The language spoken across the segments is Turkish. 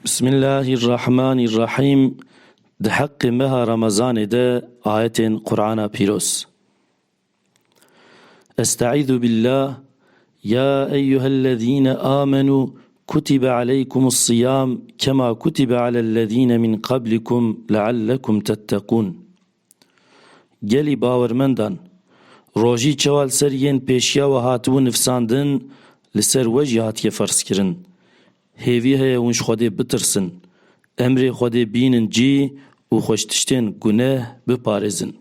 Bismillahirrahmanirrahim. De hakkı meha Ramazan'da ayetin Kur'an'a piros. Estaizu billah. Ya eyyühellezine amenu kutibe aleykumus siyam kema kutibe alellezine min qablikum leallekum tettekun. Geli bawermendan roji çewal ser yên pêşiya we hatibû nifsandin li ser we jî hatiye ferskirin. Hêvî heye hûn ji Xwedê bitirsin. Emrê Xwedê bînin cî û xweştiştên guneh biparêzin.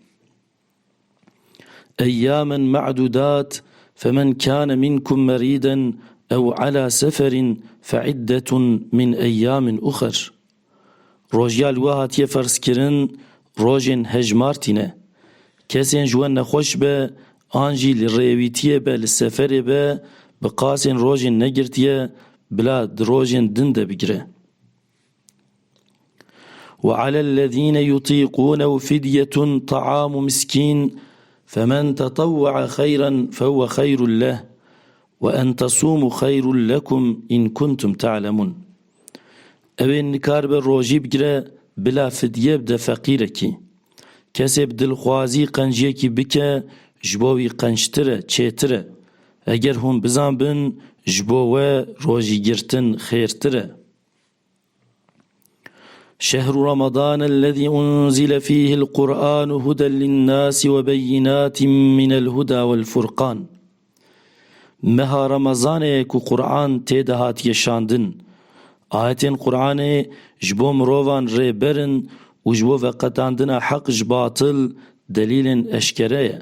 Eyyâmen me'dûdât femen kâne minkum merîden ew alâ seferin fe'iddetun min eyyâmin uxer. Rojyal we hatiye ferskirin rojên hejmartîne. Kesên ji we nexweş be an jî li rêwîtiyê be li seferê be bi qasên rojên negirtiye bila di rojên din de bigire. وعلى الذين يطيقونه فدية طعام مسكين فمن تطوع خيرا فهو خير له وأن تصوموا خير لكم إن كنتم تعلمون. Evên nikar be rojî bigire bila fidye bide feqîrekî. Kesê bi dilxwazî qenciyekî bike ji bo wî qençtir e, çêtir e. Eger hûn bizanbin ji bo we rojîgirtin xêrtir e. شهر رمضان الذي أنزل فيه القرآن هدى للناس وبينات من الهدى والفرقان. مها رمضان كو قرآن تيدهات يشاندن. آياتين قرآن جبو مروفان ريبرن وجبو وقتاندنا حق جباطل دليل أشكرية.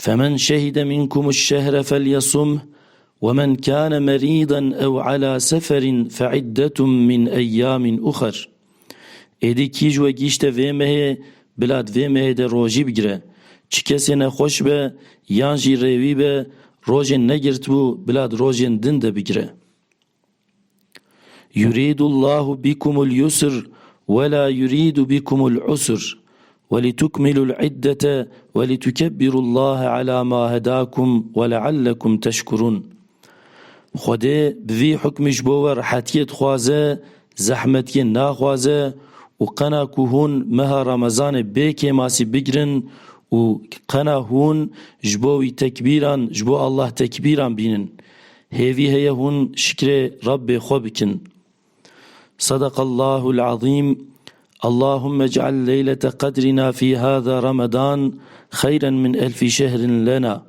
فمن شهد منكم الشهر فليصمه ومن كان مريضا أو على سفر فعدة من أيام أخر. إدي كيج وگيشت ويمه بلاد ويمه ده روجي بگره. چی کسی نخوش به یانجی روی به روجن نگرت بو بلاد روجن دن ده بگره. يريد الله بكم اليسر ولا يريد بكم العسر ولتكملوا العدة ولتكبروا الله على ما هداكم ولعلكم تشكرون. خودê bi vî hukmî ji bo we rehetiyê dixwaze, zehmetiyê naxwaze û qena ku hûn meha Ramazanê bê kêmasî bigirin û qena hûn ji bo wî tekbîran, ji bo Allah tekbîran bînin. Hêvî heye hûn şikrê Rabbê xwe bikin. Sadakallahul azîm. Allahümme ec'al leylete kadrina fi hâzâ Ramazan hayran min elfi şehrin lena.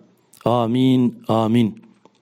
Amin. Amin.